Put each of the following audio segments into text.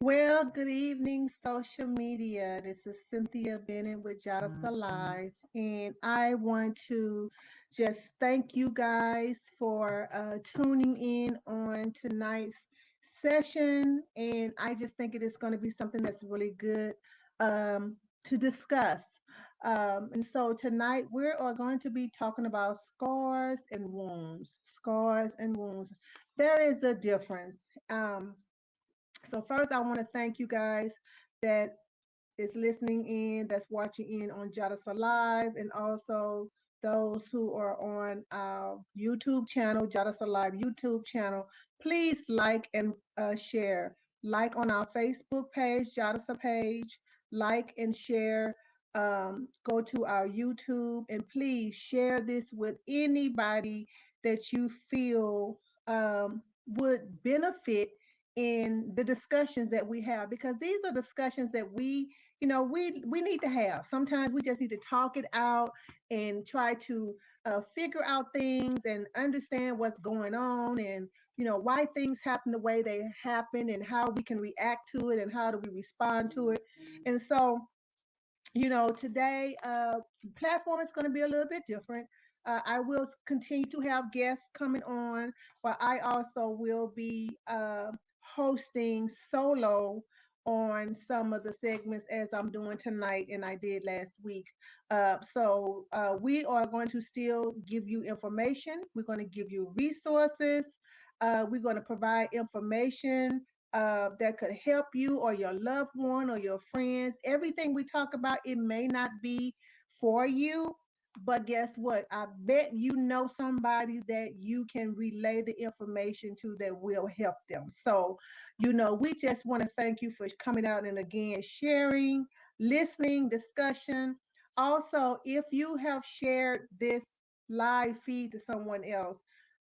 Well, good evening, social media. This is Cynthia Bennett with JADASA Live, and I want to just thank you guys for tuning in on tonight's session. And I just think it is going to be something that's really good to discuss. And so tonight we are going to be talking about scars and wounds. Scars and wounds. There is a difference. Um, so first, I want to thank you guys that is listening in, that's watching in on JADASA Live, and also those who are on our YouTube channel, JADASA Live YouTube channel. Please like and share. Like on our Facebook page, JADASA page. Like and share. Go to our YouTube and please share this with anybody that you feel would benefit in the discussions that we have, because these are discussions that we need to have. Sometimes we just need to talk it out and try to figure out things and understand what's going on, and why things happen the way they happen, and how we can react to it, and how do we respond to it. And so today platform is going to be a little bit different. I will continue to have guests coming on, but I also will be hosting solo on some of the segments as I'm doing tonight and I did last week. So we are going to still give you information. We're going to give you resources. We're going to provide information that could help you or your loved one or your friends. Everything we talk about, it may not be for you, but guess what? I bet you know somebody that you can relay the information to that will help them. So, we just want to thank you for coming out and again sharing, listening, discussion. Also, if you have shared this live feed to someone else,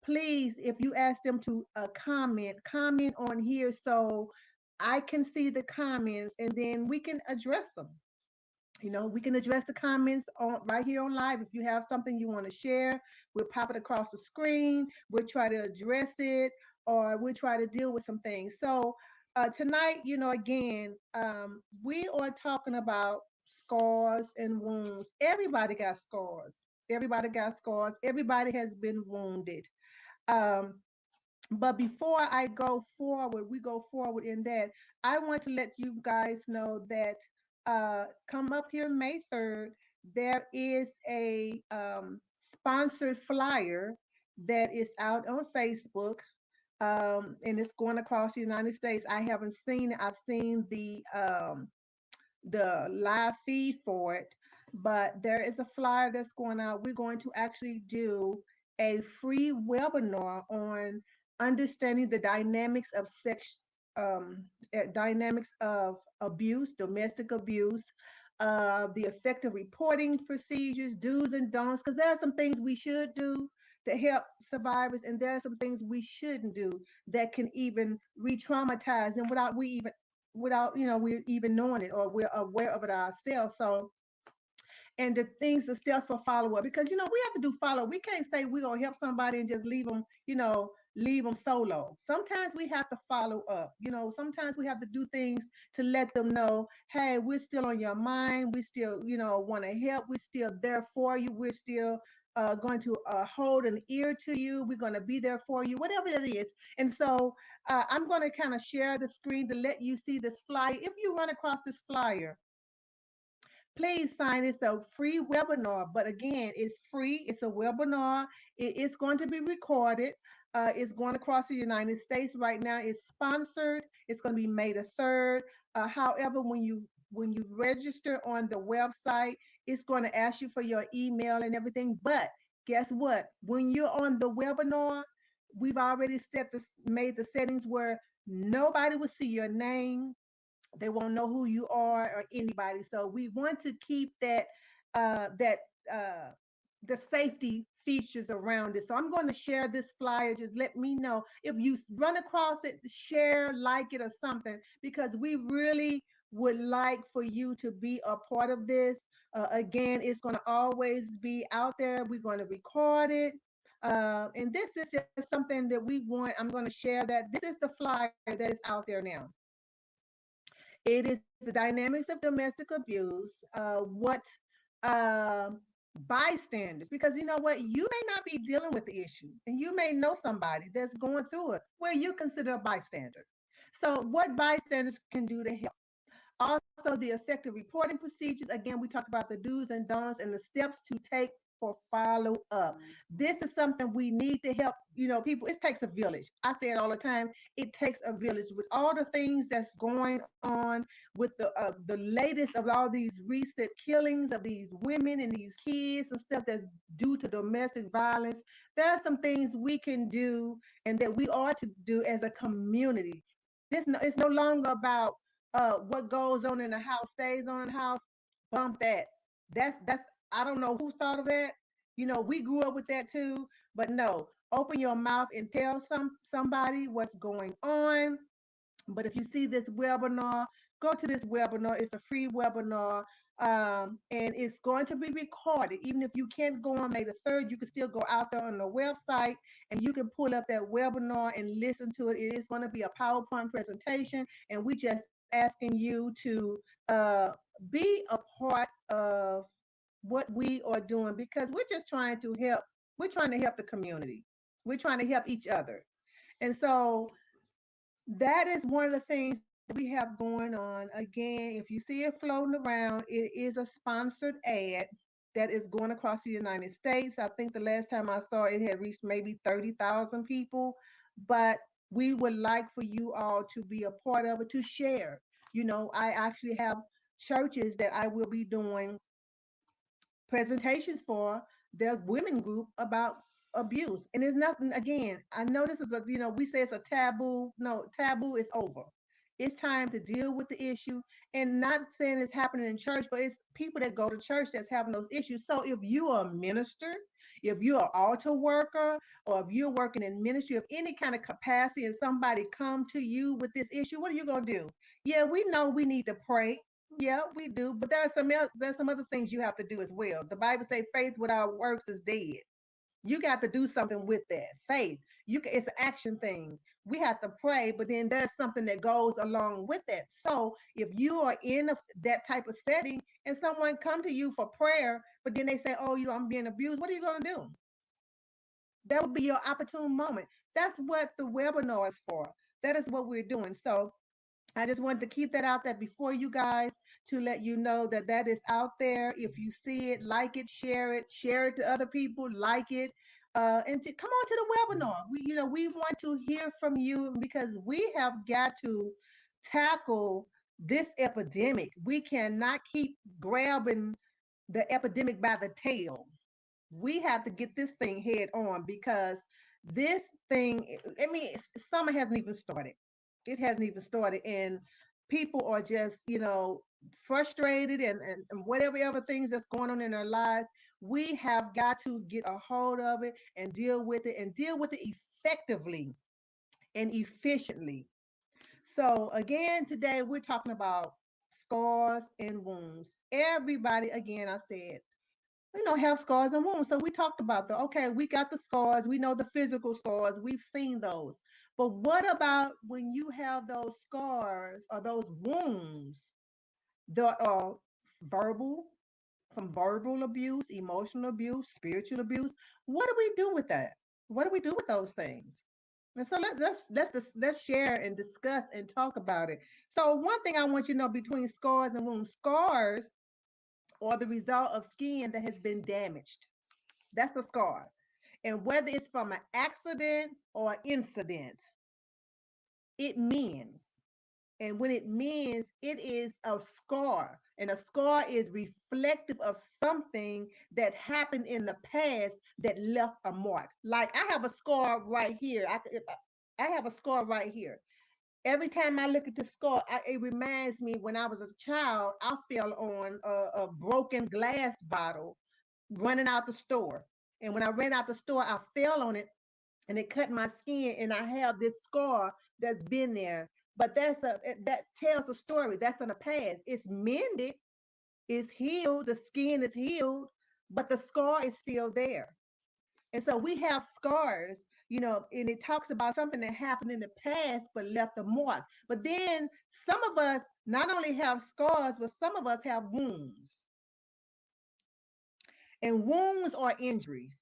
please, if you ask them to comment on here so I can see the comments and then we can address them. We can address the comments on right here on live. If you have something you want to share, we'll pop it across the screen. We'll try to address it, or we'll try to deal with some things. So tonight, again, we are talking about scars and wounds. Everybody got scars. Everybody got scars. Everybody has been wounded. Um, but before I go forward, we go forward in that, I want to let you guys know that come up here May 3rd, there is a sponsored flyer that is out on Facebook, and it's going across the United States. I haven't seen it. I've seen the live feed for it, but there is a flyer that's going out. We're going to actually do a free webinar on understanding the dynamics of dynamics of abuse, domestic abuse, the effective reporting procedures, do's and don'ts, because there are some things we should do to help survivors, and there are some things we shouldn't do that can even re-traumatize them without we're even knowing it or we're aware of it ourselves. So, and the things, the steps for follow up, because we have to do follow. We can't say we're gonna help somebody and just leave them solo. Sometimes we have to follow up. Sometimes we have to do things to let them know, hey, we're still on your mind. We still want to help. We're still there for you. We're still going to hold an ear to you. We're going to be there for you, whatever it is. And so I'm going to kind of share the screen to let you see this flyer. If you run across this flyer, please sign. It's a free webinar, but again, it's free. It's a webinar. It is going to be recorded. It's going across the United States right now. It's sponsored. It's going to be May the 3rd. However, when you register on the website, it's going to ask you for your email and everything. But guess what? When you're on the webinar, we've already made the settings where nobody will see your name, they won't know who you are or anybody. So we want to keep that uh the safety features around it. So I'm going to share this flyer. Just let me know if you run across it, share, like it or something, because we really would like for you to be a part of this. Again, it's going to always be out there. We're going to record it. And this is just something that we want. I'm going to share that. This is the flyer that is out there now. It is the dynamics of domestic abuse, what uh, bystanders, because you know what, you may not be dealing with the issue, and you may know somebody that's going through it where you consider a bystander. So, what bystanders can do to help? Also, the effective reporting procedures. Again, we talked about the do's and don'ts and the steps to take for follow up. This is something we need to help, people. It takes a village. I say it all the time. It takes a village with all the things that's going on with the latest of all these recent killings of these women and these kids and stuff that's due to domestic violence. There are some things we can do and that we are to do as a community. It's no longer about what goes on in the house stays on in the house. Bump that. That's I don't know who thought of that. We grew up with that too, but no. Open your mouth and tell somebody what's going on. But if you see this webinar, go to this webinar. It's a free webinar. And it's going to be recorded. Even if you can't go on May the 3rd, you can still go out there on the website and you can pull up that webinar and listen to it. It is going to be a PowerPoint presentation, and we just asking you to be a part of what we are doing, because we're just trying to help. We're trying to help the community. We're trying to help each other. And so that is one of the things that we have going on. Again, if you see it floating around, it is a sponsored ad that is going across the United States. I think the last time I saw it had reached maybe 30,000 people, but we would like for you all to be a part of it, to share. I actually have churches that I will be doing presentations for their women group about abuse. And it's nothing, again, I know this is we say it's a taboo. No, taboo is over. It's time to deal with the issue, and not saying it's happening in church, but it's people that go to church that's having those issues. So if you are a minister, if you're an altar worker, or if you're working in ministry of any kind of capacity and somebody come to you with this issue, what are you going to do? Yeah, we know we need to pray. Yeah, we do. But there's some other things you have to do as well. The Bible says faith without works is dead. You got to do something with that faith. It's an action thing. We have to pray, but then there's something that goes along with that. So if you are in that type of setting and someone come to you for prayer, but then they say, "Oh, I'm being abused," what are you going to do? That would be your opportune moment. That's what the webinar is for. That is what we're doing. So I just wanted to keep that out there before you guys, to let you know that that is out there. If you see it, like it, share it to other people, like it, and to come on to the webinar. We want to hear from you, because we have got to tackle this epidemic. We cannot keep grabbing the epidemic by the tail. We have to get this thing head on, because this thing, I mean, summer hasn't even started. It hasn't even started. And people are just, frustrated, and whatever other things that's going on in their lives. We have got to get a hold of it and deal with it, and deal with it effectively and efficiently. So, again, today we're talking about scars and wounds. Everybody, again, I said, have scars and wounds. So we talked about okay, we got the scars, we know the physical scars, we've seen those. But what about when you have those scars or those wounds that are verbal, from verbal abuse, emotional abuse, spiritual abuse? What do we do with that? What do we do with those things? And so let's share and discuss and talk about it. So one thing I want you to know, between scars and wounds, scars are the result of skin that has been damaged. That's a scar. And whether it's from an accident or incident, it mends. And when it mends, it is a scar. And a scar is reflective of something that happened in the past that left a mark. Like I have a scar right here. I have a scar right here. Every time I look at the scar, it reminds me when I was a child, I fell on a broken glass bottle running out the store. And when I ran out the store, I fell on it and it cut my skin, and I have this scar that's been there. But that tells a story. That's in the past. It's mended, it's healed, the skin is healed, but the scar is still there. And so we have scars. and it talks about something that happened in the past but left a mark. But then some of us not only have scars, but some of us have wounds. And wounds are injuries.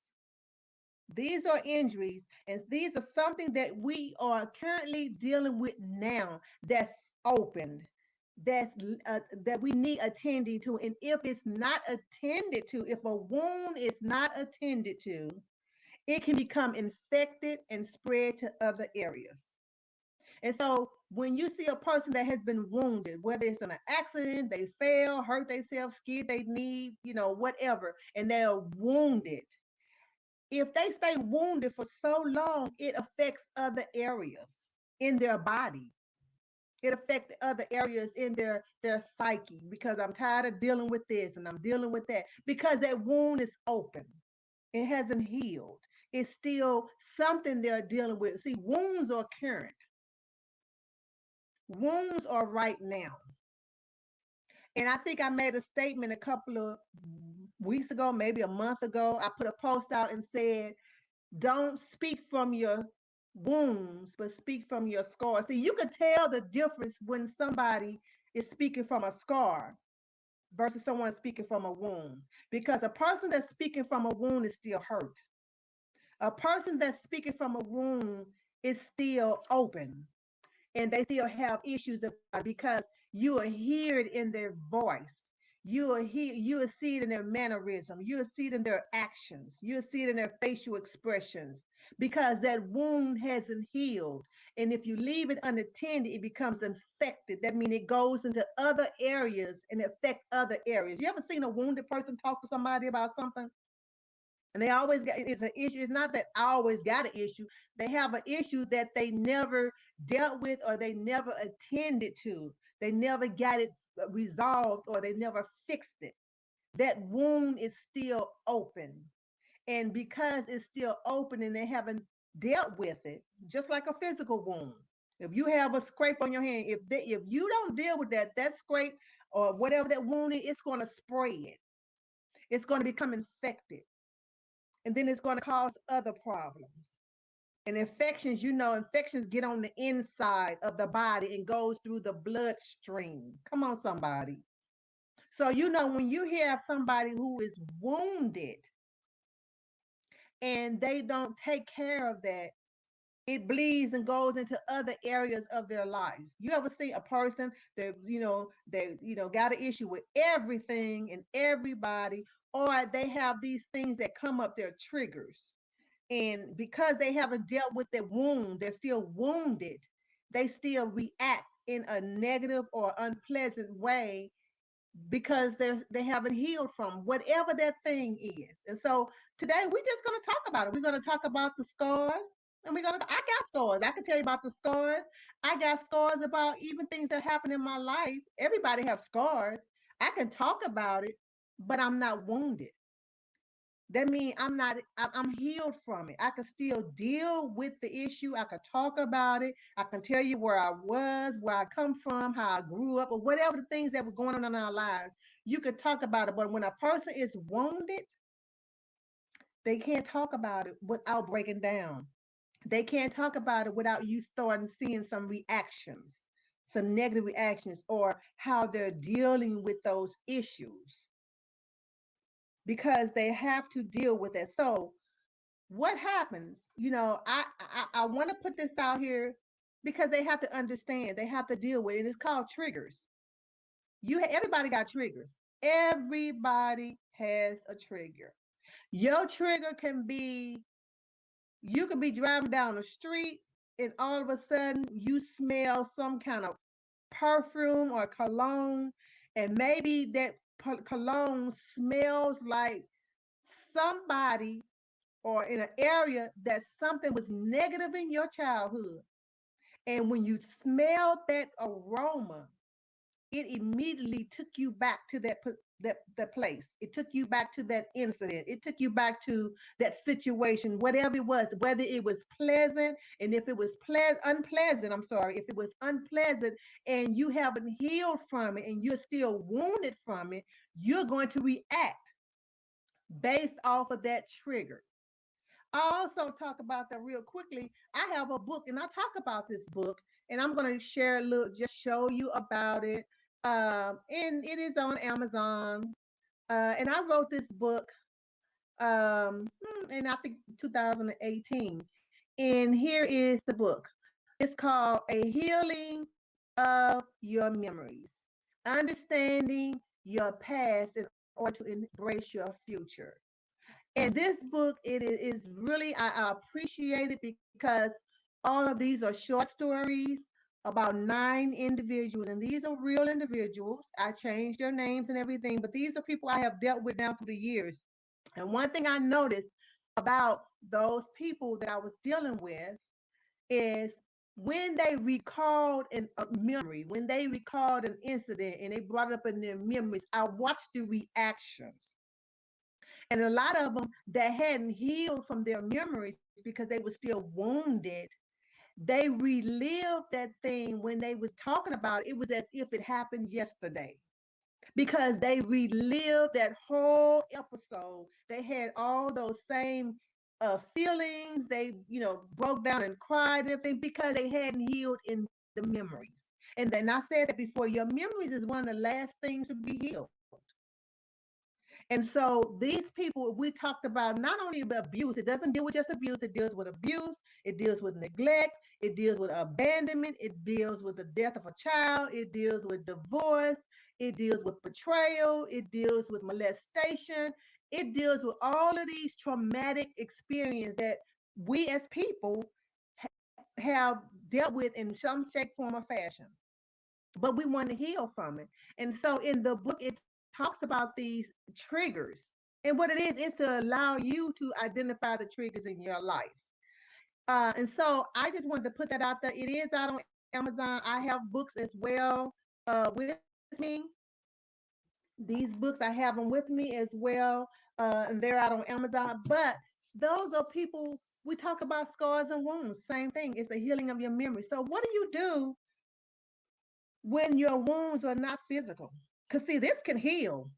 These are injuries, and these are something that we are currently dealing with now that's open, that's that we need attending to. And if it's not attended to, if a wound is not attended to, it can become infected and spread to other areas. And so when you see a person that has been wounded, whether it's in an accident, they fell, hurt themselves, skinned they knee, whatever, and they're wounded, if they stay wounded for so long, it affects other areas in their body. It affects other areas in their psyche, because I'm tired of dealing with this and I'm dealing with that, because that wound is open. It hasn't healed. It's still something they're dealing with. See, wounds are current. Wounds are right now. And I think I made a statement a couple of weeks ago, maybe a month ago. I put a post out and said, don't speak from your wounds, but speak from your scars. See, you could tell the difference when somebody is speaking from a scar versus someone speaking from a wound. Because a person that's speaking from a wound is still hurt. A person that's speaking from a wound is still open, and they still have issues about it, because you will hear it in their voice. You will see it in their mannerism. You will see it in their actions. You will see it in their facial expressions, because that wound hasn't healed. And if you leave it unattended, it becomes infected. That means it goes into other areas and affect other areas. You ever seen a wounded person talk to somebody about something? And they always got, it's an issue. It's not that I always got an issue. They have an issue that they never dealt with, or they never attended to. They never got it resolved, or they never fixed it. That wound is still open. And because it's still open and they haven't dealt with it, just like a physical wound. If you have a scrape on your hand, if you don't deal with that scrape or whatever that wound is, it's going to spread. It's going to become infected, and then it's going to cause other problems. And infections, infections get on the inside of the body and goes through the bloodstream. Come on, somebody. So, when you have somebody who is wounded and they don't take care of that, it bleeds and goes into other areas of their life. You ever see a person that, got an issue with everything and everybody, or they have these things that come up, their triggers. And because they haven't dealt with that wound, they're still wounded. They still react in a negative or unpleasant way, because they haven't healed from whatever that thing is. And so today we're just going to talk about it. We're going to talk about the scars. And I got scars. I can tell you about the scars. I got scars about even things that happen in my life. Everybody has scars. I can talk about it, but I'm not wounded. That means I'm healed from it. I can still deal with the issue. I can talk about it. I can tell you where I was, where I come from, how I grew up, or whatever the things that were going on in our lives. You could talk about it. But when a person is wounded, they can't talk about it without breaking down. They can't talk about it without you starting seeing some reactions, some negative reactions, or how they're dealing with those issues, because they have to deal with it. So what happens? I want to put this out here, because they have to understand, they have to deal with it. It's called triggers. Everybody got triggers. Everybody has a trigger. Your trigger can be, you could be driving down the street and all of a sudden you smell some kind of perfume or cologne, and maybe that cologne smells like somebody, or in an area that something was negative in your childhood. And when you smelled that aroma, it immediately took you back to that place. It took you back to that incident. It took you back to that situation, whatever it was, whether it was pleasant, and if it was unpleasant, I'm sorry, if it was unpleasant and you haven't healed from it and you're still wounded from it, you're going to react based off of that trigger. I also talk about that real quickly. I have a book and I talk about this book, and I'm going to share a little, just show you about it. And it is on Amazon. And I wrote this book in I think 2018. And here is the book. It's called A Healing of Your Memories, Understanding Your Past in order to embrace your future. And this book, it is really, I appreciate it because all of these are short stories about 9 individuals, and these are real individuals. I changed their names and everything, but these are people I have dealt with now through the years. And one thing I noticed about those people that I was dealing with is when they recalled a memory, when they recalled an incident and they brought it up in their memories, I watched the reactions. And a lot of them that hadn't healed from their memories because they were still wounded, they relived that thing when they was talking about it. It was as if it happened yesterday because they relived that whole episode. They had all those same feelings. They, broke down and cried and everything because they hadn't healed in the memories. And then I said that before, your memories is one of the last things to be healed. And so these people, we talked about not only about abuse, it doesn't deal with just abuse, it deals with abuse, it deals with neglect, it deals with abandonment, it deals with the death of a child, it deals with divorce, it deals with betrayal, it deals with molestation, it deals with all of these traumatic experiences that we as people have dealt with in some shape, form, or fashion, but we want to heal from it. And so in the book, it talks about these triggers. And what it is to allow you to identify the triggers in your life. And so I just wanted to put that out there. It is out on Amazon. I have books as well with me. These books, I have them with me as well. And they're out on Amazon. But those are people, we talk about scars and wounds. Same thing. It's a healing of your memory. So what do you do when your wounds are not physical? Because see, this can heal.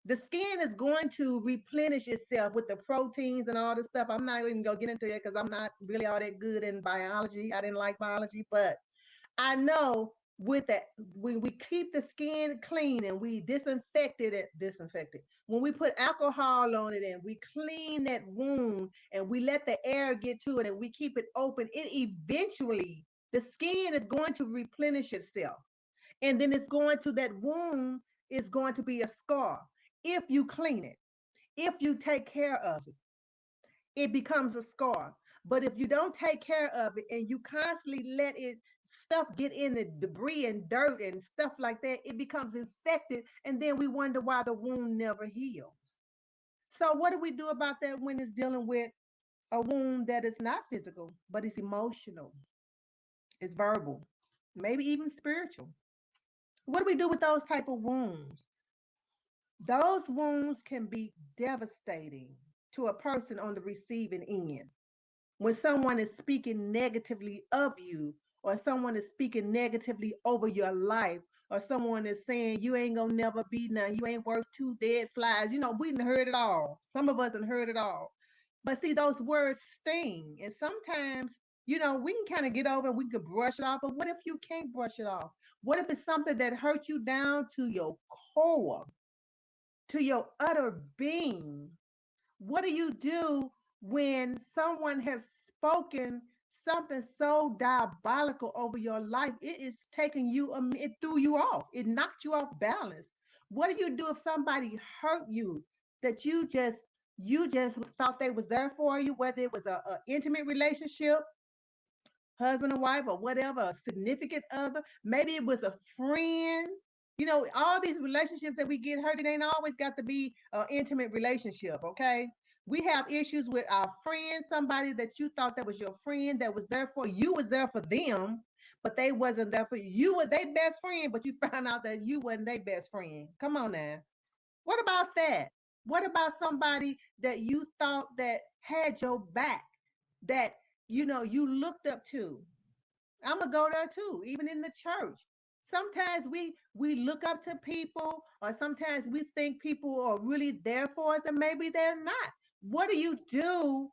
The skin is going to replenish itself with the proteins and all this stuff. I'm not even gonna get into it because I'm not really all that good in biology. I didn't like biology, but I know with that, when we keep the skin clean and we disinfect it. When we put alcohol on it and we clean that wound and we let the air get to it and we keep it open, it eventually, the skin is going to replenish itself. And then it's going to, that wound is going to be a scar. If you clean it, if you take care of it, it becomes a scar. But if you don't take care of it and you constantly let it stuff get in the debris and dirt and stuff like that, it becomes infected, and then we wonder why the wound never heals. So what do we do about that when it's dealing with a wound that is not physical, but it's emotional, it's verbal, maybe even spiritual? What do we do with those type of wounds? Those wounds can be devastating to a person on the receiving end. When someone is speaking negatively of you, or someone is speaking negatively over your life, or someone is saying you ain't gonna never be none, you ain't worth two dead flies. We done heard it all. Some of us done heard it all. But see, those words sting. And sometimes, we can kind of get over and we can brush it off. But what if you can't brush it off? What if it's something that hurts you down to your core, to your utter being? What do you do when someone has spoken something so diabolical over your life? It is taking you, it threw you off, it knocked you off balance. What do you do if somebody hurt you that you just thought they was there for you, whether it was a intimate relationship, husband and wife, or whatever, a significant other, maybe it was a friend. All these relationships that we get hurt, it ain't always got to be an intimate relationship, okay? We have issues with our friends, somebody that you thought that was your friend, that was there for you, was there for them, but they wasn't there for you. You were their best friend, but you found out that you wasn't their best friend. Come on now. What about that? What about somebody that you thought that had your back, that you looked up to? I'm gonna go there too, even in the church. Sometimes we look up to people, or sometimes we think people are really there for us, and maybe they're not. What do you do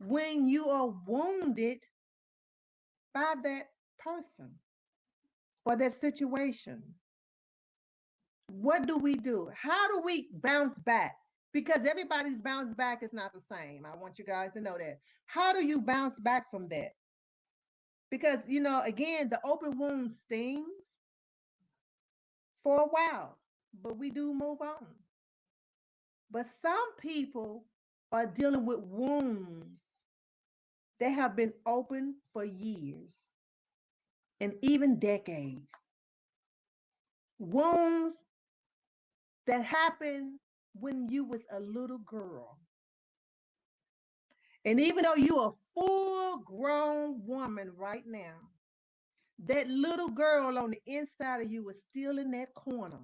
when you are wounded by that person or that situation? What do we do? How do we bounce back? Because everybody's bounce back is not the same. I want you guys to know that. How do you bounce back from that? Because, again, the open wound stings for a while, but we do move on. But some people are dealing with wounds that have been open for years and even decades. Wounds that happened when you was a little girl. And even though you're a full grown woman right now, that little girl on the inside of you is still in that corner,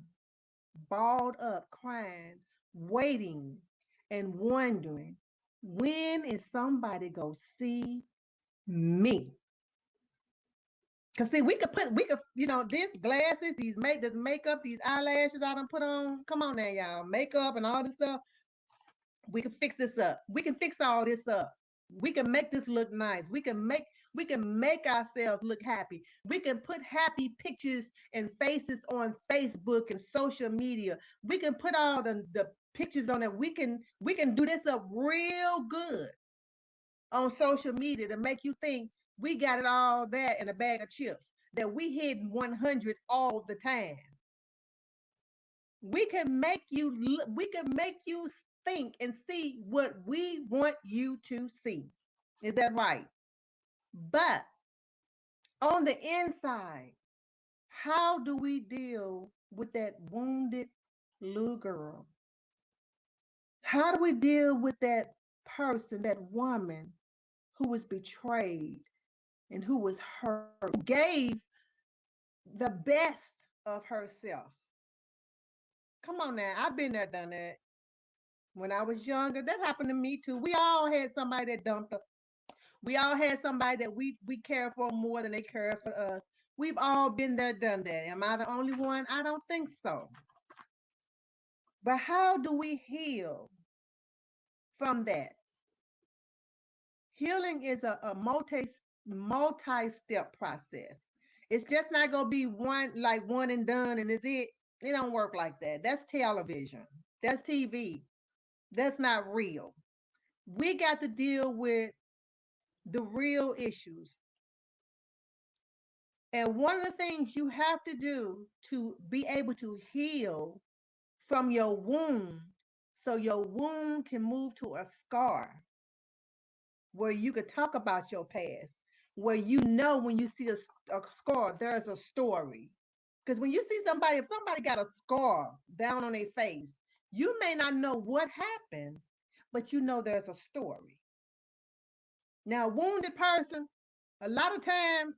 balled up, crying, waiting, and wondering, when is somebody go see me? Cause see, this glasses, this makeup, these eyelashes I done put on. Come on now, y'all, makeup and all this stuff. We can fix this up. We can fix all this up. We can make this look nice. We can make ourselves look happy. We can put happy pictures and faces on Facebook and social media. We can put all the pictures on it. We can do this up real good on social media to make you think we got it all there in a bag of chips, that we hit 100 all the time. We can make you think and see what we want you to see. Is that right? But on the inside, how do we deal with that wounded little girl? How do we deal with that person, that woman who was betrayed and who was hurt, who gave the best of herself? Come on now, I've been there, done that. When I was younger, that happened to me too. We all had somebody that dumped us. We all had somebody that we care for more than they care for us. We've all been there, done that. Am I the only one? I don't think so. But how do we heal from that? Healing is a multi-step process. It's just not gonna be one and done and is it. It don't work like that. That's television. That's TV. That's not real. We got to deal with the real issues. And one of the things you have to do to be able to heal from your wound, so your wound can move to a scar where you could talk about your past, where when you see a scar, there's a story. Because when you see somebody, if somebody got a scar down on their face, you may not know what happened, but there's a story. Now, a wounded person, a lot of times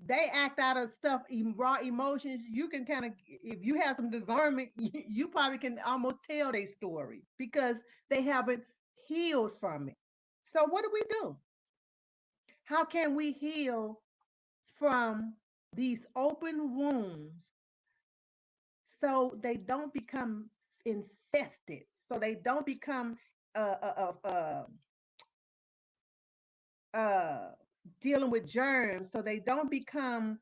they act out of stuff, raw emotions. You can kind of, if you have some discernment, you probably can almost tell their story because they haven't healed from it. So, what do we do? How can we heal from these open wounds so they don't become infested, so they don't become uh, uh, uh, uh, uh, dealing with germs, so they don't become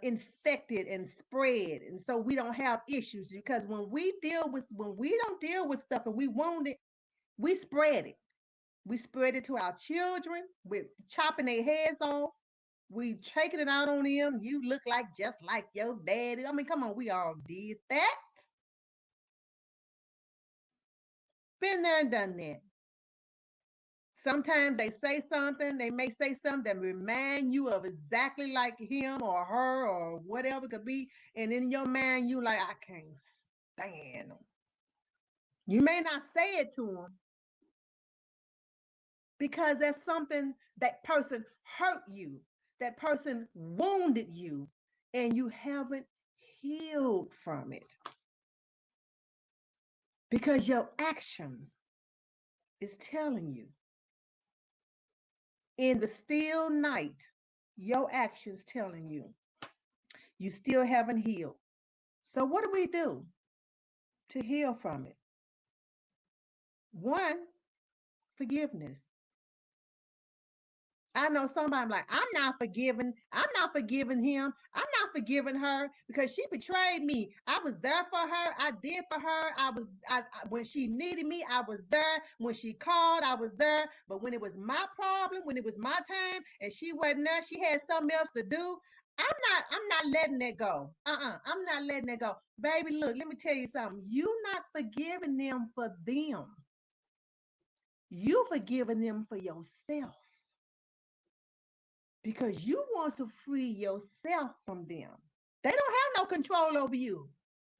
infected and spread, and so we don't have issues? Because when we don't deal with stuff and we wound it, we spread it. We spread it to our children. We're chopping their heads off. We taking it out on them. You look like just like your daddy. I mean, come on, we all did that. Been there and done that. Sometimes they may say something that remind you of exactly like him or her or whatever it could be. And in your mind, you like, I can't stand them. You may not say it to them because that's something that person hurt you, that person wounded you, and you haven't healed from it because your actions is telling you in the still night, your actions telling you still haven't healed. So what do we do to heal from it? One, forgiveness. I know somebody like, I'm not forgiving him. I'm not forgiving her because she betrayed me. I was there for her. I did for her. When she needed me, I was there. When she called, I was there. But when it was my problem, when it was my time and she wasn't there, she had something else to do. I'm not letting that go. I'm not letting that go. Baby, look, let me tell you something. You not forgiving them for them. You forgiving them for yourself because you want to free yourself from them. They don't have no control over you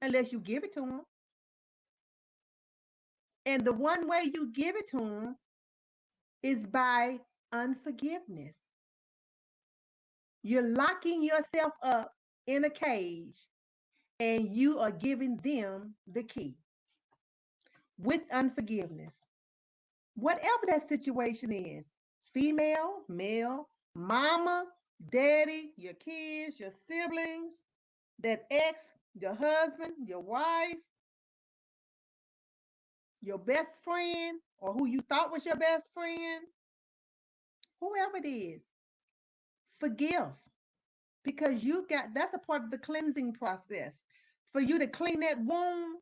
unless you give it to them. And the one way you give it to them is by unforgiveness. You're locking yourself up in a cage and you are giving them the key with unforgiveness. Whatever that situation is, female, male, mama, daddy, your kids, your siblings, that ex, your husband, your wife, your best friend, or who you thought was your best friend, whoever it is, forgive because you got that's a part of the cleansing process. For you to clean that wound,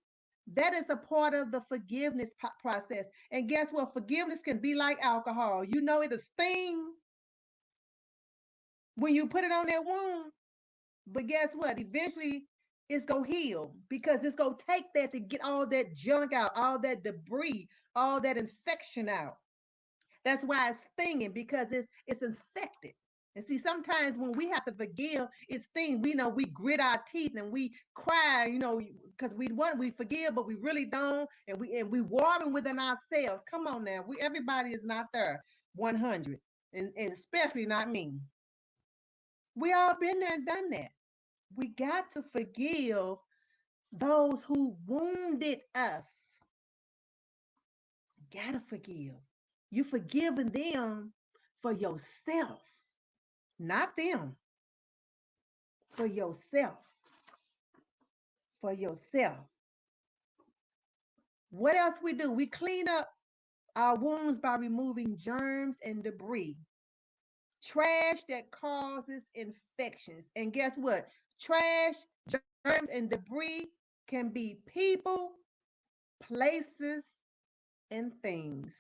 that is a part of the forgiveness process. And guess what? Forgiveness can be like alcohol. You know, it'll sting when you put it on that wound, but guess what? Eventually, it's gonna heal because it's gonna take that to get all that junk out, all that debris, all that infection out. That's why it's stinging because it's infected. And see, sometimes when we have to forgive, it's things we know we grit our teeth and we cry, because we forgive, but we really don't, and we warring within ourselves. Come on now, we everybody is not there 100, and especially not me. We all been there and done that. We got to forgive those who wounded us. Gotta forgive. You forgiving them for yourself, not them, for yourself, for yourself. What else we do? We clean up our wounds by removing germs and debris, trash that causes infections. And guess what? Trash, germs, and debris can be people, places, and things.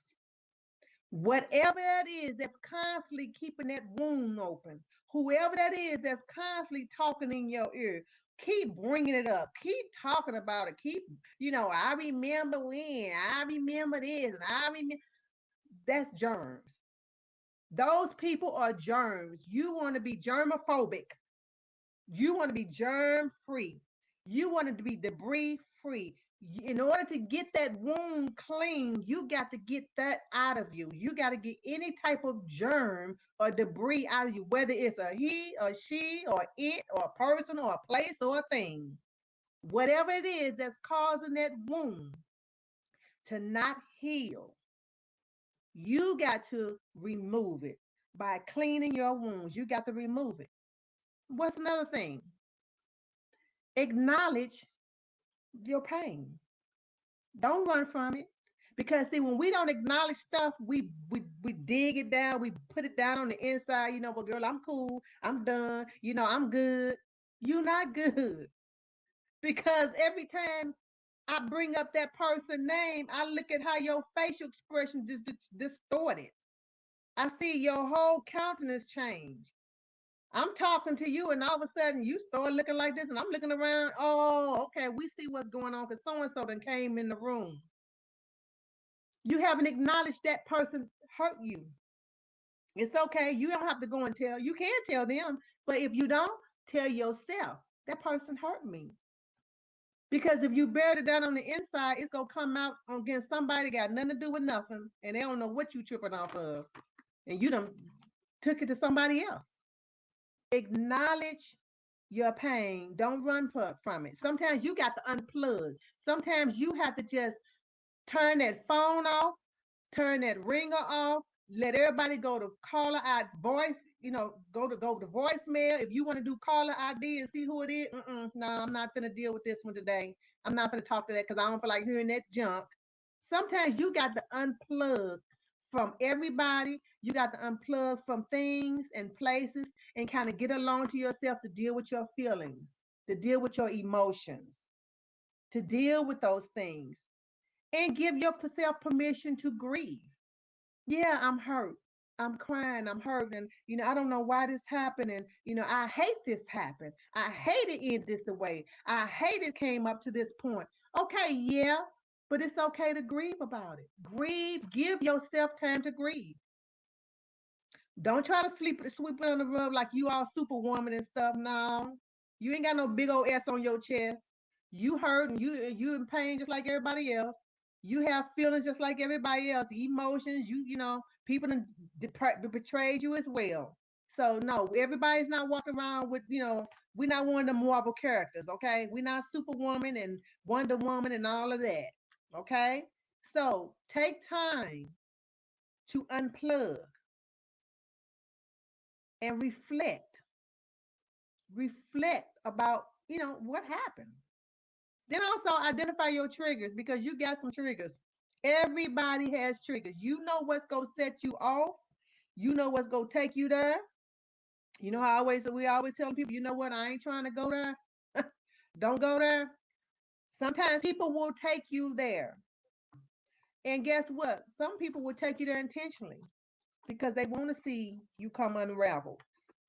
Whatever that is that's constantly keeping that wound open, whoever that is that's constantly talking in your ear, keep bringing it up, keep talking about it, I remember when, I remember this, and I remember that's germs. Those people are germs. You want to be germophobic. You want to be germ free. You want it to be debris free. In order to get that wound clean, you got to get that out of you. You got to get any type of germ or debris out of you, whether it's a he or she or it or a person or a place or a thing. Whatever it is that's causing that wound to not heal, you got to remove it by cleaning your wounds. You got to remove it. What's another thing? Acknowledge your pain. Don't run from it. Because see, when we don't acknowledge stuff, we dig it down, we put it down on the inside. Well, girl, I'm cool, I'm done. I'm good. You're not good because every time I bring up that person name, I look at how your facial expression just distorted. I see your whole countenance change. I'm talking to you, and all of a sudden you start looking like this, and I'm looking around. Oh, okay, we see what's going on because so and so then came in the room. You haven't acknowledged that person hurt you. It's okay. You don't have to go and tell. You can tell them, but if you don't, tell yourself that person hurt me. Because if you buried it down on the inside, it's gonna come out against somebody that got nothing to do with nothing, and they don't know what you tripping off of, and you done took it to somebody else. Acknowledge your pain. Don't run from it. Sometimes you got to unplug. Sometimes you have to just turn that phone off, turn that ringer off, let everybody go to caller ID voice, go to voicemail. If you want to do caller ID and see who it is, no, I'm not gonna deal with this one today. I'm not gonna talk to that because I don't feel like hearing that junk. Sometimes you got to unplug from everybody. You got to unplug from things and places and kind of get along to yourself to deal with your feelings, to deal with your emotions, to deal with those things, and give yourself permission to grieve. Yeah, I'm hurt. I'm crying. I'm hurting. And, I don't know why this happened. And, I hate this happened. I hate it ended this way. I hate it came up to this point. Okay, yeah, but it's okay to grieve about it. Grieve. Give yourself time to grieve. Don't try to sweep it on the rug like you all superwoman and stuff. No, you ain't got no big old S on your chest. You hurt and you in pain just like everybody else. You have feelings just like everybody else. Emotions. People betrayed you as well. So no, everybody's not walking around with we're not one of the Marvel characters. Okay, we're not Superwoman and Wonder Woman and all of that. Okay, so take time to unplug and reflect about what happened. Then also identify your triggers because you got some triggers. Everybody has triggers. You know what's going to set you off. You know what's going to take you there. You know how we always telling people, you know what, I ain't trying to go there. Don't go there. Sometimes people will take you there, and guess what, some people will take you there intentionally because they want to see you come unraveled.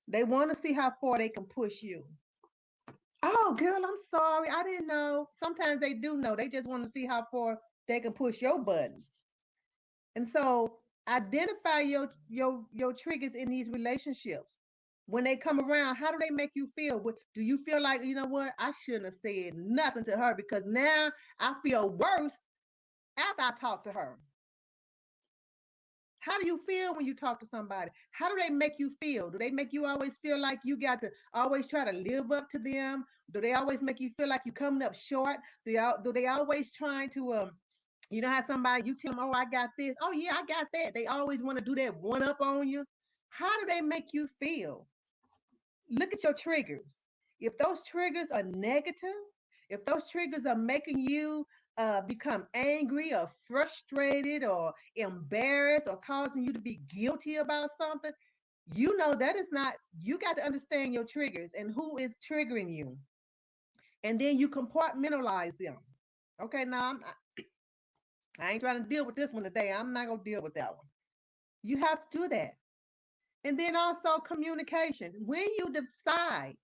They want to see how far they can push you. Oh, girl, I'm sorry. I didn't know. Sometimes they do know. They just want to see how far they can push your buttons. And so identify your triggers in these relationships. When they come around, how do they make you feel? Do you feel like, you know what? I shouldn't have said nothing to her because now I feel worse after I talk to her. How do you feel when you talk to somebody? How do they make you feel? Do they make you always feel like you got to always try to live up to them? Do they always make you feel like you're coming up short? Do they always trying to how somebody you tell them, oh, I got this. Oh yeah, I got that. They always want to do that one up on you. How do they make you feel? Look at your triggers. If those triggers are negative, if those triggers are making you become angry or frustrated or embarrassed or causing you to be guilty about something, that is not, you got to understand your triggers and who is triggering you. And then you compartmentalize them. Okay, now I ain't trying to deal with this one today. I'm not going to deal with that one. You have to do that. And then also communication. When you decide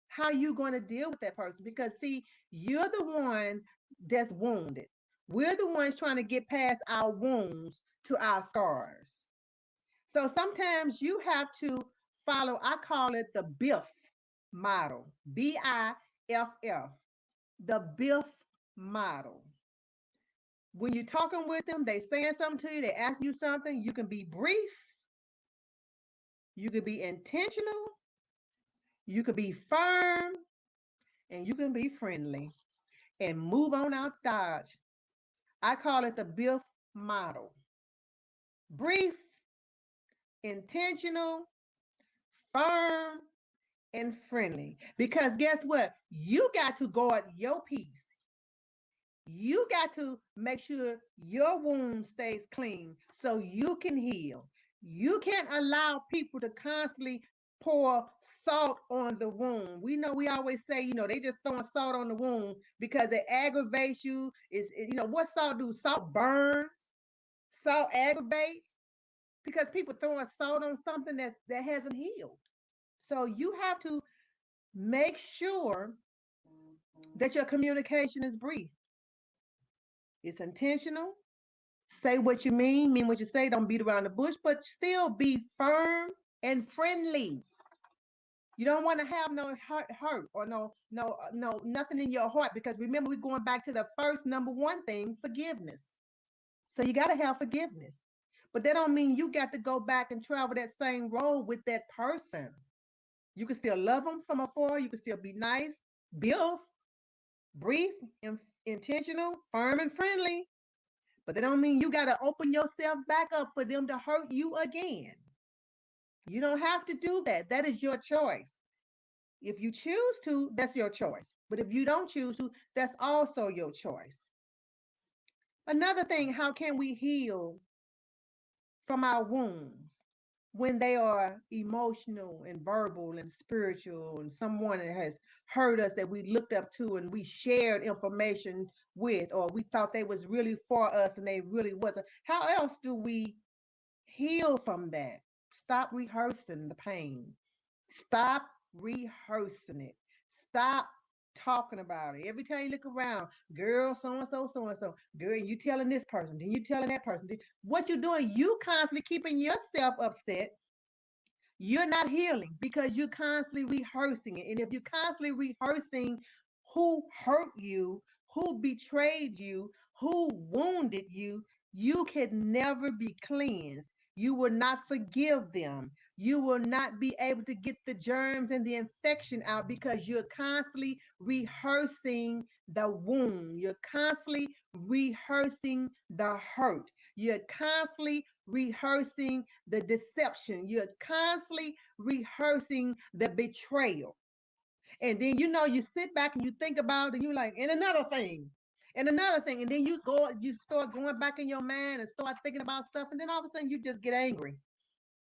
how you going to deal with that person, because see, you're the one that's wounded. We're the ones trying to get past our wounds to our scars. So sometimes you have to follow, I call it the BIFF model. BIFF. The BIFF model. When you're talking with them, they saying something to you, they ask you something, you can be brief, you can be intentional, you can be firm, and you can be friendly and move on out Dodge. I call it the BIFF model. Brief, intentional, firm, and friendly. Because guess what? You got to guard your peace. You got to make sure your wound stays clean so you can heal. You can't allow people to constantly pour salt on the wound. We know we always say, they just throwing salt on the wound because it aggravates you. What salt do? Salt burns, salt aggravates because people throwing salt on something that hasn't healed. So you have to make sure that your communication is brief. It's intentional. Say what you mean what you say. Don't beat around the bush, but still be firm and friendly. You don't want to have no hurt or no nothing in your heart because remember we're going back to the first number one thing, forgiveness. So you got to have forgiveness. But that don't mean you got to go back and travel that same road with that person. You can still love them from afar. You can still be nice, build, brief, intentional, firm, and friendly. But that don't mean you got to open yourself back up for them to hurt you again. You don't have to do that. That is your choice. If you choose to, that's your choice. But if you don't choose to, that's also your choice. Another thing, how can we heal from our wounds when they are emotional and verbal and spiritual, and someone that has hurt us that we looked up to and we shared information with, or we thought they was really for us and they really wasn't. How else do we heal from that? Stop rehearsing the pain. Stop rehearsing it. Stop talking about it. Every time you look around, girl, so and so, so and so, girl, you telling this person, then you telling that person. What you doing? You constantly keeping yourself upset. You're not healing because you're constantly rehearsing it. And if you're constantly rehearsing who hurt you, who betrayed you, who wounded you, you can never be cleansed. You will not forgive them. You will not be able to get the germs and the infection out because you're constantly rehearsing the wound. You're constantly rehearsing the hurt. You're constantly rehearsing the deception. You're constantly rehearsing the betrayal. And then you sit back and you think about it, and you're like, and another thing, and another thing. And then you start going back in your mind and start thinking about stuff, and then all of a sudden you just get angry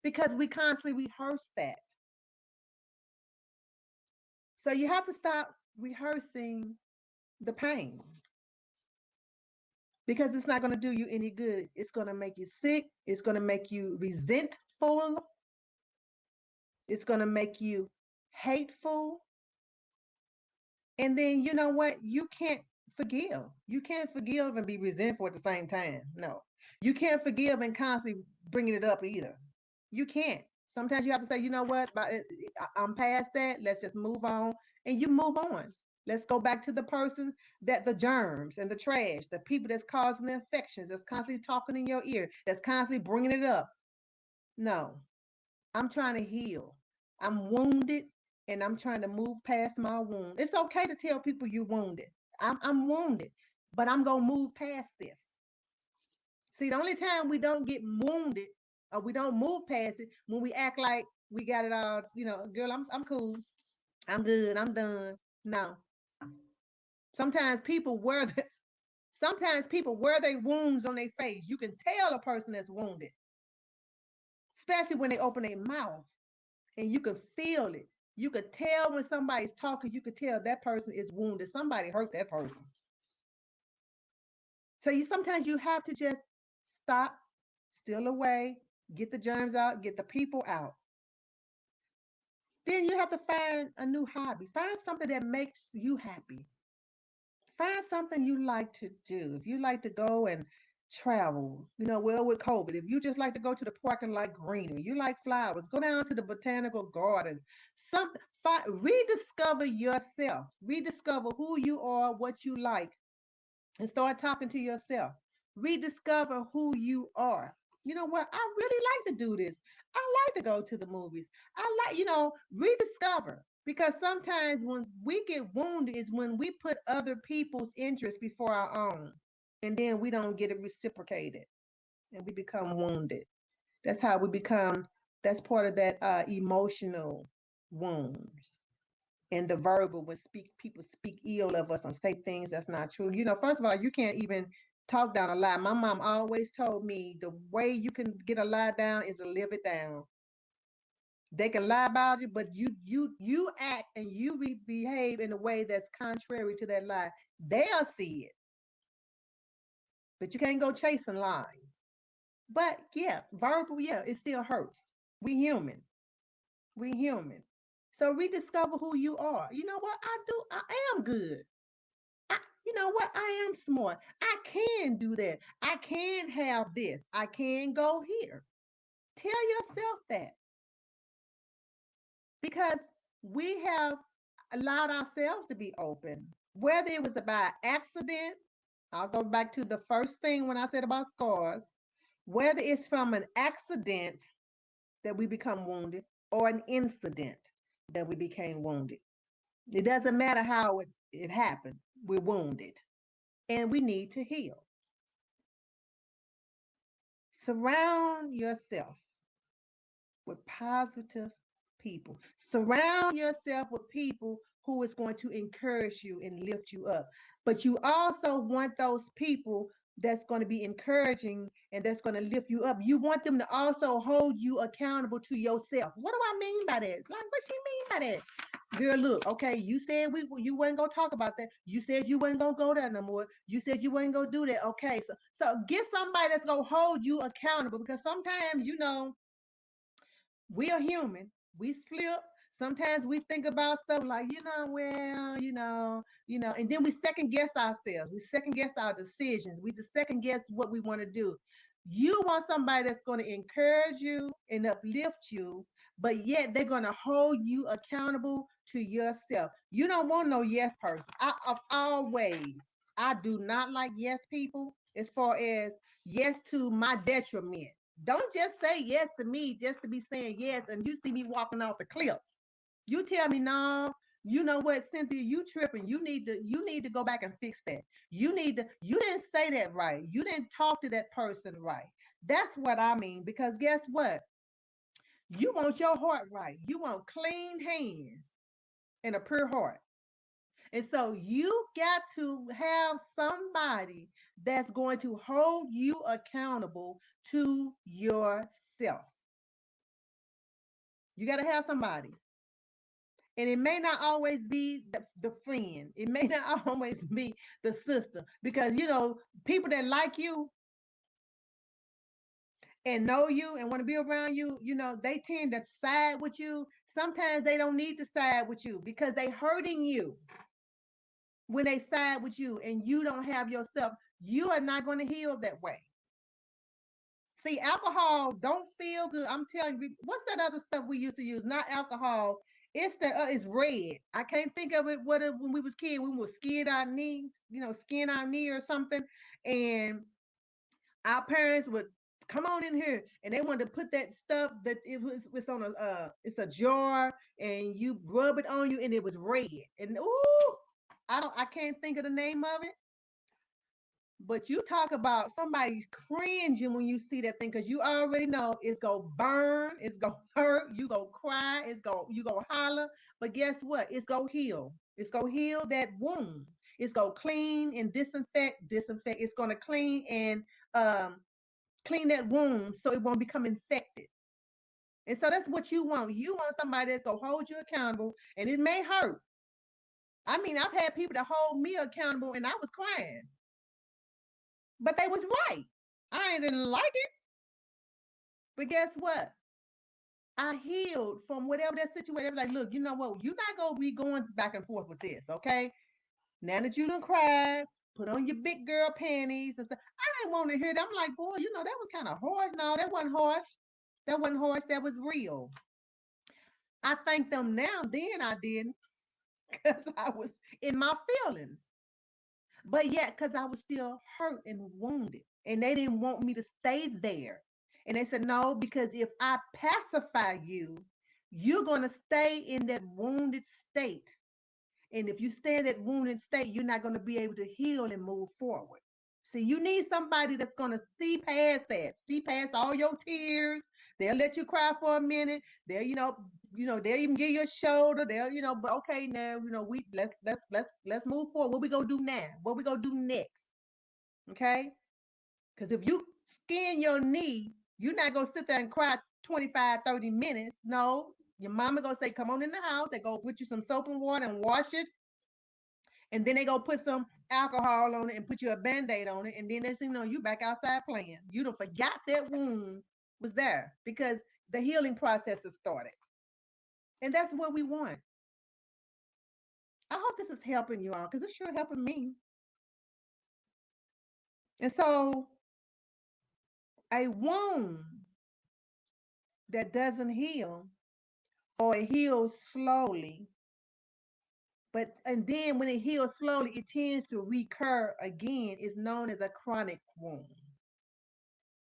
because we constantly rehearse that. So you have to stop rehearsing the pain because it's not going to do you any good. It's going to make you sick. It's going to make you resentful. It's going to make you hateful. And then you know what? You can't forgive. You can't forgive and be resentful at the same time. No. You can't forgive and constantly bringing it up either. You can't. Sometimes you have to say, you know what? I'm past that. Let's just move on. And you move on. Let's go back to the person that the germs and the trash, the people that's causing the infections, that's constantly talking in your ear, that's constantly bringing it up. No, I'm trying to heal. I'm wounded and I'm trying to move past my wound. It's okay to tell people you're wounded. I'm wounded, but I'm going to move past this. See, the only time we don't get wounded or we don't move past it when we act like we got it all, girl, I'm cool. I'm good. I'm done. No. Sometimes people wear the, sometimes people wear their wounds on their face. You can tell a person that's wounded, especially when they open their mouth. And you could feel it. You could tell when somebody's talking, you could tell that person is wounded. Somebody hurt that person. So sometimes you have to just stop, steal away, get the germs out, get the people out. Then you have to find a new hobby. Find something that makes you happy. Find something you like to do. If you like to go and travel, well, with COVID, if you just like to go to the park and like greenery, you like flowers, go down to the botanical gardens. Rediscover yourself, rediscover who you are, what you like, and start talking to yourself. Rediscover who you are. You know what? I really like to do this. I like to go to the movies. I like, rediscover. Because sometimes when we get wounded is when we put other people's interests before our own. And then we don't get it reciprocated. And we become wounded. That's how we become, that's part of that emotional wounds and the verbal when people speak ill of us and say things that's not true. First of all, you can't even talk down a lie. My mom always told me the way you can get a lie down is to live it down. They can lie about you, but you act and you behave in a way that's contrary to that lie. They'll see it, but you can't go chasing lies. But yeah, verbal, yeah, it still hurts. We human. We human. So rediscover who you are. You know what? I am good. You know what? I am smart. I can do that. I can have this. I can go here. Tell yourself that because we have allowed ourselves to be open, whether it was by accident. I'll go back to the first thing when I said about scars, whether it's from an accident that we become wounded or an incident that we became wounded. It doesn't matter how it happened. We're wounded and we need to heal. Surround yourself with positive people. Surround yourself with people who is going to encourage you and lift you up. But you also want those people that's going to be encouraging and that's going to lift you up. You want them to also hold you accountable to yourself. What do I mean by that? Like, what she mean by that? Girl, look, okay, you said you wasn't gonna talk about that. You said you wasn't gonna go there no more. You said you wasn't gonna do that. Okay, so get somebody that's gonna hold you accountable because sometimes we are human. We slip. Sometimes we think about stuff like, well, and then we second guess ourselves. We second guess our decisions. We just second guess what we want to do. You want somebody that's going to encourage you and uplift you, but yet they're going to hold you accountable to yourself. You don't want no yes person. I do not like yes people as far as yes to my detriment. Don't just say yes to me just to be saying yes and you see me walking off the cliff. You tell me, no, you know what, Cynthia, you tripping. You need to go back and fix that. You didn't say that right. You didn't talk to that person right. That's what I mean. Because guess what? You want your heart right. You want clean hands and a pure heart. And so you got to have somebody that's going to hold you accountable to yourself. You got to have somebody. And it may not always be the friend. It may not always be the sister. Because, people that like you and know you and want to be around you, they tend to side with you. Sometimes they don't need to side with you because they hurting you when they side with you and you don't have yourself. You are not going to heal that way. See, alcohol don't feel good. I'm telling you, what's that other stuff we used to use? Not alcohol. It's red. I can't think of it. When we was kids, we would skin our knees, skin our knee or something, and our parents would come on in here and they wanted to put that stuff that it was on it's a jar and you rub it on you and it was red and ooh, I can't think of the name of it. But you talk about somebody cringing when you see that thing because you already know it's gonna burn, it's gonna hurt, you gonna cry, you gonna holler. But guess what? It's gonna heal. It's gonna heal that wound. It's gonna clean and disinfect. It's gonna clean and clean that wound so it won't become infected. And so that's what you want. You want somebody that's gonna hold you accountable, and it may hurt. I mean, I've had people that hold me accountable, and I was crying, but they was right. I didn't like it. But guess what? I healed from whatever that situation. I was like, look, you know what? You're not gonna be going back and forth with this, okay? Now that you done cried, put on your big girl panties and stuff. I didn't want to hear that. I'm like, boy, that was kind of harsh. No, that wasn't harsh. That wasn't harsh. That was real. I thank them now. Then I didn't, because I was in my feelings. But yet, because I was still hurt and wounded, and they didn't want me to stay there. And they said, no, because if I pacify you, you're going to stay in that wounded state. And if you stay in that wounded state, you're not going to be able to heal and move forward. See, you need somebody that's going to see past that, see past all your tears. They'll let you cry for a minute. They'll even give you a shoulder. But okay, now, we let's move forward. What we gonna do now? What we gonna do next? Okay? Because if you skin your knee, you're not gonna sit there and cry 25, 30 minutes. No, your mama gonna say, come on in the house. They go put you some soap and water and wash it. And then they go put some alcohol on it and put you a band-aid on it. And then next thing you know, you back outside playing. You don't forgot that wound was there because the healing process has started. And that's what we want. I hope this is helping you all because it's sure helping me. And so a wound that doesn't heal or it heals slowly, and then when it heals slowly, it tends to recur again, is known as a chronic wound.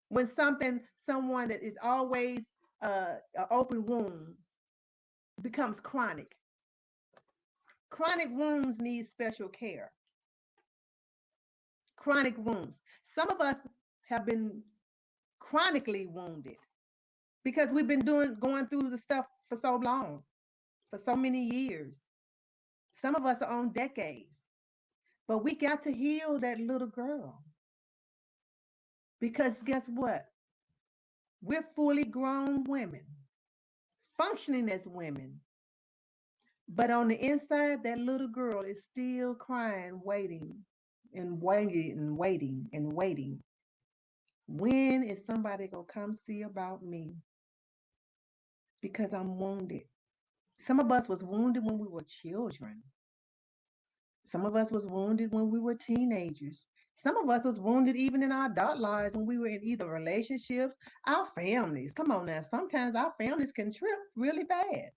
When someone that is always an open wound becomes chronic. Chronic wounds need special care. Chronic wounds. Some of us have been chronically wounded because we've been going through the stuff for so long, for so many years. Some of us are on decades, but we got to heal that little girl. Because guess what? We're fully grown women, functioning as women. But on the inside, that little girl is still crying, waiting and waiting and waiting and waiting. When is somebody going to come see about me? Because I'm wounded. Some of us was wounded when we were children. Some of us was wounded when we were teenagers. Some of us was wounded even in our adult lives when we were in either relationships, our families. Come on now. Sometimes our families can trip really bad.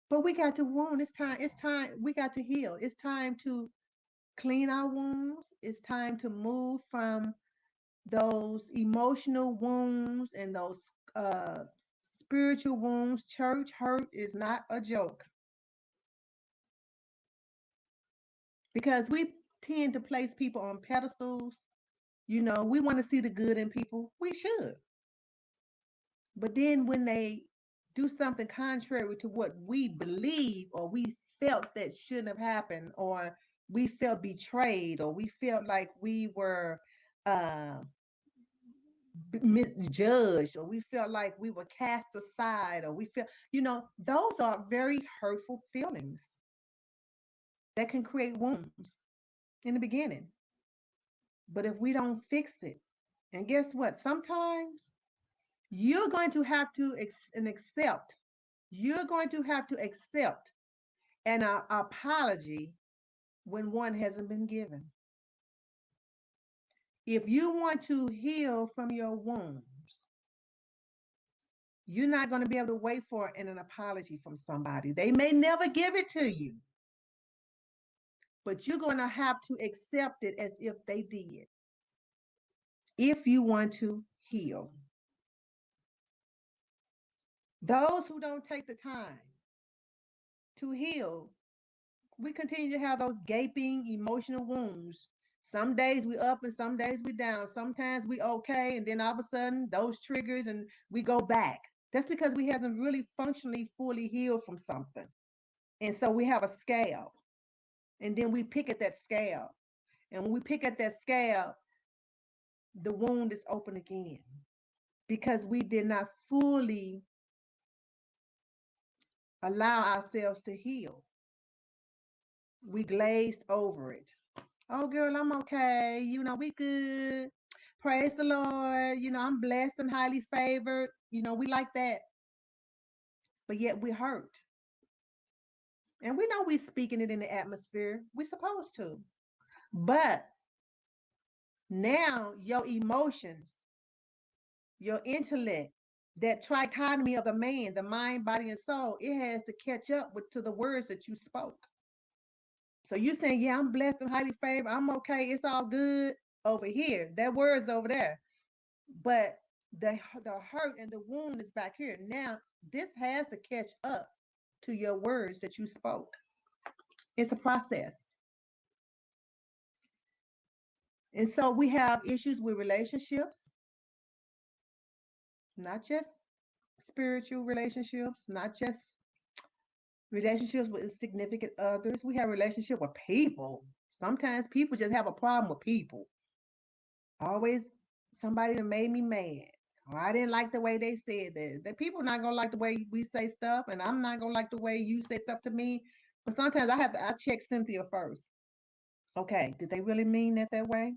But we got to wound. It's time. It's time. We got to heal. It's time to clean our wounds. It's time to move from those emotional wounds and those uh, spiritual wounds. Church hurt is not a joke because we tend to place people on pedestals. You know, we want to see the good in people. We should. But then when they do something contrary to what we believe or we felt that shouldn't have happened, or we felt betrayed, or we felt like we were uh, misjudged, or we felt like we were cast aside, or we felt, those are very hurtful feelings that can create wounds in the beginning. But if we don't fix it, and guess what? Sometimes you're going to have to accept, you're going to have to accept an apology when one hasn't been given. If you want to heal from your wounds, you're not going to be able to wait for an apology from somebody. They may never give it to you, but you're going to have to accept it as if they did, if you want to heal. Those who don't take the time to heal, we continue to have those gaping emotional wounds. Some days we up and some days we down. Sometimes we okay, and then all of a sudden those triggers and we go back. That's because we haven't really functionally fully healed from something. And so we have a scab. And then we pick at that scab. And when we pick at that scab, the wound is open again. Because we did not fully allow ourselves to heal. We glazed over it. Oh, girl, I'm okay. We good. Praise the Lord. I'm blessed and highly favored. We like that. But yet we're hurt. And we know we're speaking it in the atmosphere. We're supposed to. But now your emotions, your intellect, that trichotomy of the man, the mind, body, and soul, it has to catch up to the words that you spoke. So you saying, yeah, I'm blessed and highly favored. I'm okay. It's all good over here. That word's over there. But the hurt and the wound is back here. Now, this has to catch up to your words that you spoke. It's a process. And so we have issues with relationships, not just spiritual relationships, not just relationships with significant others. We have relationships with people. Sometimes people just have a problem with people. Always somebody that made me mad. Or I didn't like the way they said that. The people are not gonna like the way we say stuff, and I'm not gonna like the way you say stuff to me. But sometimes I check Cynthia first. Okay, did they really mean that way?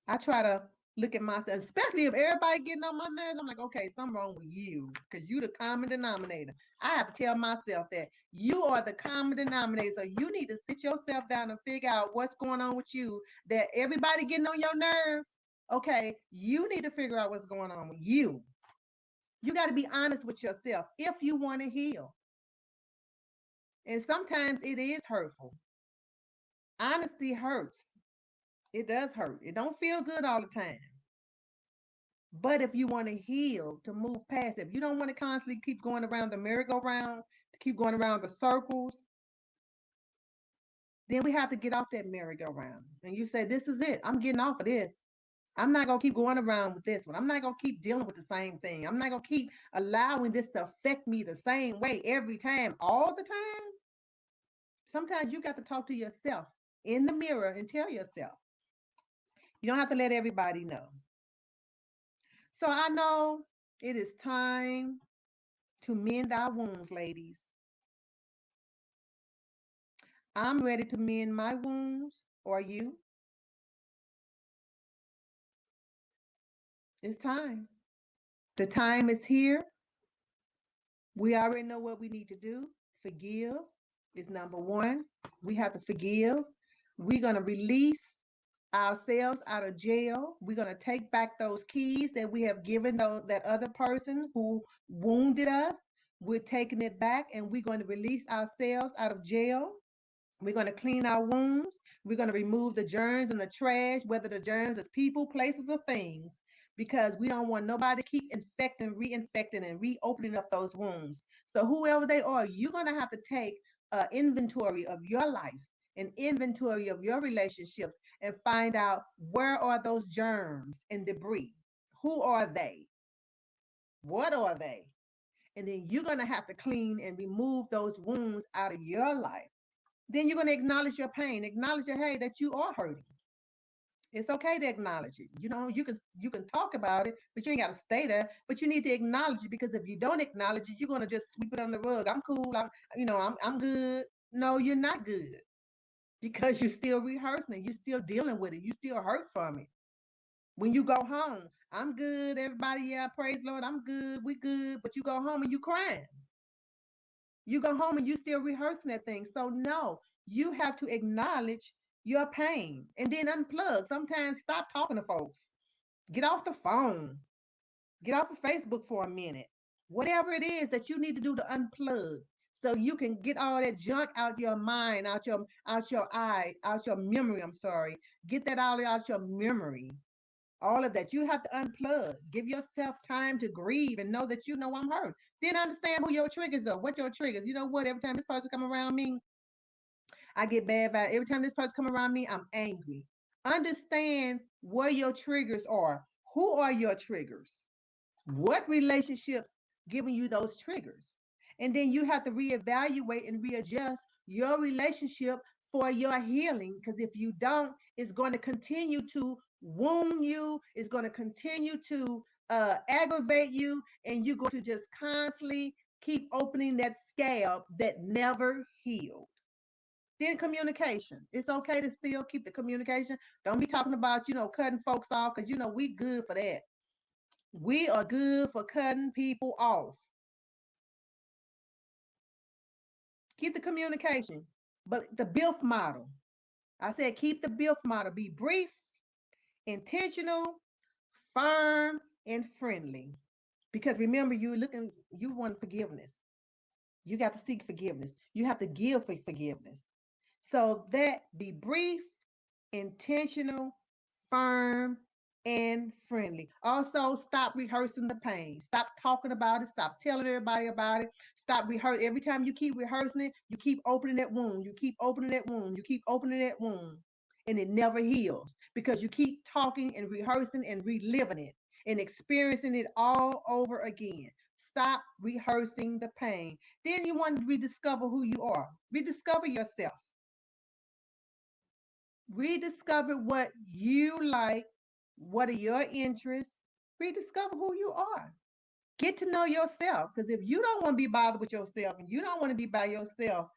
I try to look at myself, especially if everybody getting on my nerves. I'm like, okay, something wrong with you because you the common denominator. I have to tell myself that you are the common denominator. So you need to sit yourself down and figure out what's going on with you. That everybody getting on your nerves. Okay, you need to figure out what's going on with you. You got to be honest with yourself if you want to heal. And sometimes it is hurtful. Honesty hurts. It does hurt. It don't feel good all the time. But if you want to heal, to move past, if you don't want to constantly keep going around the merry-go-round, to keep going around the circles, then we have to get off that merry-go-round. And you say, this is it. I'm getting off of this. I'm not going to keep going around with this one. I'm not going to keep dealing with the same thing. I'm not going to keep allowing this to affect me the same way every time, all the time. Sometimes you got to talk to yourself in the mirror and tell yourself, You don't have to let everybody know. So I know it is time to mend our wounds, ladies. I'm ready to mend my wounds. Or you? It's time. The time is here. We already know what we need to do. Forgive is number one. We have to forgive. We're going to release ourselves out of jail. We're going to take back those keys that we have given that other person who wounded us. We're taking it back and we're going to release ourselves out of jail. We're going to clean our wounds. We're going to remove the germs and the trash, whether the germs is people, places, or things, because we don't want nobody to keep infecting, reinfecting, and reopening up those wounds. So whoever they are, you're going to have to take an inventory of your life, an inventory of your relationships, and find out where are those germs and debris. Who are they? What are they? And then you're going to have to clean and remove those wounds out of your life. Then you're going to acknowledge your pain, acknowledge that, hey, that you are hurting. It's okay to acknowledge it. You can talk about it, but you ain't got to stay there. But you need to acknowledge it, because if you don't acknowledge it, you're gonna just sweep it under the rug. I'm cool. I'm good. No, you're not good, because you're still rehearsing it. You're still dealing with it. You still hurt from it. When you go home, I'm good. Everybody, yeah, praise Lord, I'm good. We good. But you go home and you crying. You go home and you still rehearsing that thing. So no, you have to acknowledge your pain and then unplug. Sometimes stop talking to folks. Get off the phone. Get off of Facebook for a minute. Whatever it is that you need to do to unplug, so you can get all that junk out your mind, out your eye, out your memory. I'm sorry. Get that all out your memory. All of that. You have to unplug. Give yourself time to grieve and know that I'm hurt. Then understand who your triggers are. What your triggers? You know what? Every time this person come around me, I get bad vibes. Every time this person come around me, I'm angry. Understand where your triggers are. Who are your triggers? What relationships giving you those triggers? And then you have to reevaluate and readjust your relationship for your healing. Because if you don't, it's going to continue to wound you, it's going to continue to aggravate you, and you're going to just constantly keep opening that scab that never healed. Then communication. It's okay to still keep the communication. Don't be talking about, cutting folks off, because we good for that. We are good for cutting people off. Keep the communication. But the BILF model, I said keep the BILF model. Be brief, intentional, firm, and friendly. Because remember, you want forgiveness. You got to seek forgiveness. You have to give for forgiveness. So that be brief, intentional, firm, and friendly. Also, stop rehearsing the pain. Stop talking about it. Stop telling everybody about it. Stop rehearsing. Every time you keep rehearsing it, you keep opening that wound. You keep opening that wound. You keep opening that wound. And it never heals, because you keep talking and rehearsing and reliving it and experiencing it all over again. Stop rehearsing the pain. Then you want to rediscover who you are. Rediscover yourself. Rediscover what you like. What are your interests? Rediscover who you are. Get to know yourself. Because if you don't want to be bothered with yourself, and you don't want to be by yourself,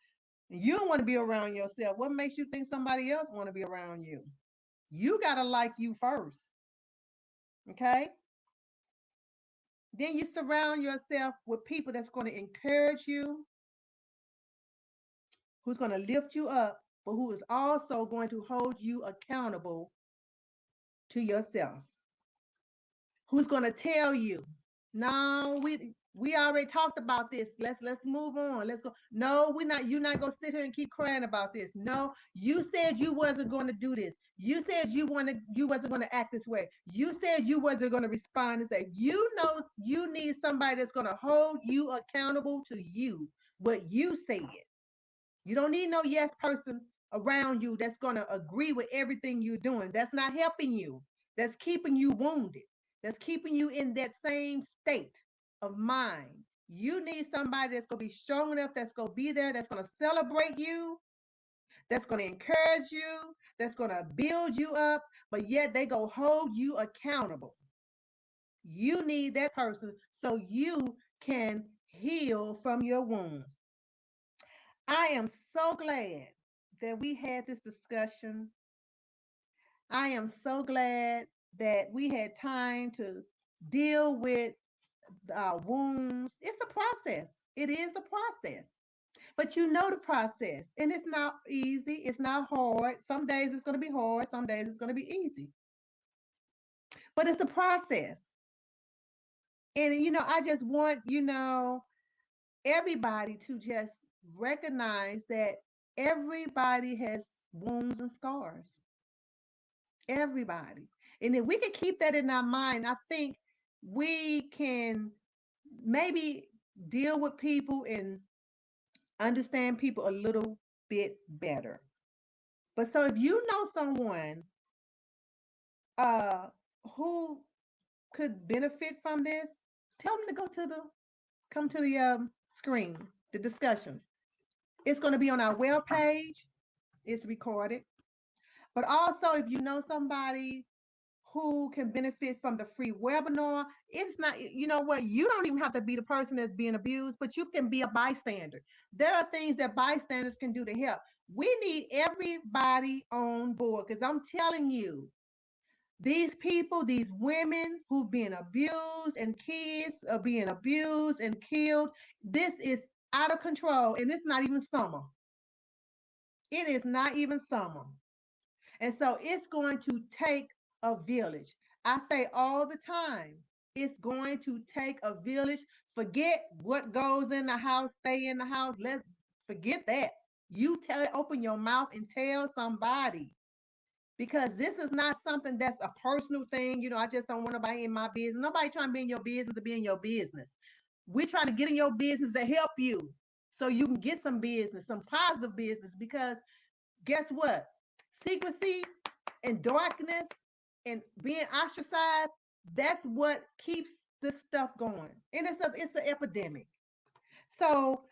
and you don't want to be around yourself, what makes you think somebody else want to be around you? You got to like you first. Okay? Then you surround yourself with people that's going to encourage you, who's going to lift you up, but who is also going to hold you accountable to yourself. Who's going to tell you, no, we already talked about this. Let's move on. Let's go. No, we're not. You're not gonna sit here and keep crying about this. No, you said you wasn't going to do this. You said you wasn't going to act this way. You said you wasn't going to respond and say, you need somebody that's going to hold you accountable to you, what you said. You don't need no yes person around you that's going to agree with everything you're doing. That's not helping you. That's keeping you wounded. That's keeping you in that same state of mind. You need somebody that's going to be strong enough, that's going to be there, that's going to celebrate you, that's going to encourage you, that's going to build you up, but yet they go hold you accountable. You need that person so you can heal from your wounds. I am so glad that we had this discussion. I am so glad that we had time to deal with wounds. It's a process. It is a process. But you know the process, and it's not easy. It's not hard. Some days it's going to be hard. Some days it's going to be easy. But it's a process. And, I just want, everybody to just recognize that everybody has wounds and scars. Everybody. And if we can keep that in our mind, I think we can maybe deal with people and understand people a little bit better. But so if you know someone uh who could benefit from this, tell them to come to the screen, the discussion. It's going to be on our web page. It's recorded. But also, if you know somebody who can benefit from the free webinar, it's not, you know what, you don't even have to be the person that's being abused, but you can be a bystander. There are things that bystanders can do to help. We need everybody on board because I'm telling you, these people, these women who've been abused and kids are being abused and killed, this is out of control, and it's not even summer. It is not even summer. And so it's going to take a village. I say all the time, it's going to take a village. Forget what goes in the house, stay in the house. Let's forget that. You open your mouth and tell somebody, because this is not something that's a personal thing. I just don't want nobody in my business. Nobody trying to be in your business to be in your business. We're trying to get in your business to help you so you can get some business, some positive business, because guess what? Secrecy and darkness and being ostracized, that's what keeps this stuff going. And it's an epidemic. So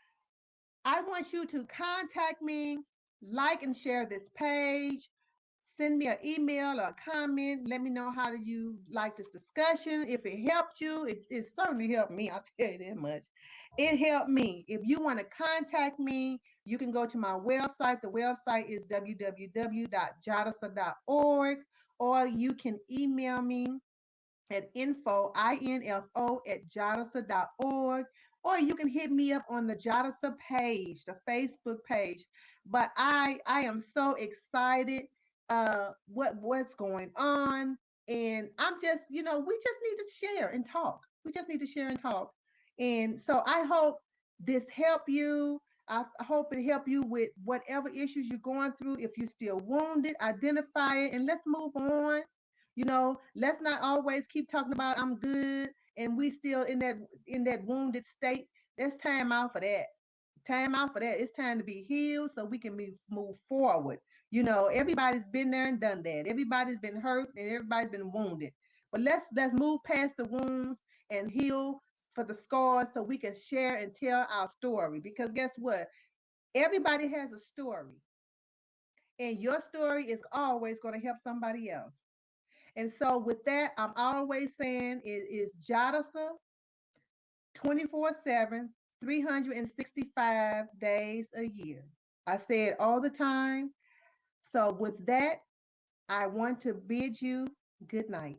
I want you to contact me, like and share this page. Send me an email or a comment. Let me know how do you like this discussion. If it helped you, it certainly helped me. I'll tell you that much. It helped me. If you want to contact me, you can go to my website. The website is www.jadasa.org, or you can email me at info at jadasa.org, or you can hit me up on the Jadasa page, the Facebook page. But I am so excited what's going on, and I'm just, we just need to share and talk. We just need to share and talk. And so I hope this help you. I hope it help you with whatever issues you're going through. If you're still wounded, identify it and let's move on. Let's not always keep talking about I'm good and we still in that wounded state. There's time out for that. Time out for that. It's time to be healed so we can move forward. Everybody's been there and done that. Everybody's been hurt and everybody's been wounded. But let's move past the wounds and heal for the scars so we can share and tell our story. Because guess what? Everybody has a story. And your story is always going to help somebody else. And so with that, I'm always saying it is JADASA 24/7, 365 days a year. I say it all the time. So with that, I want to bid you good night.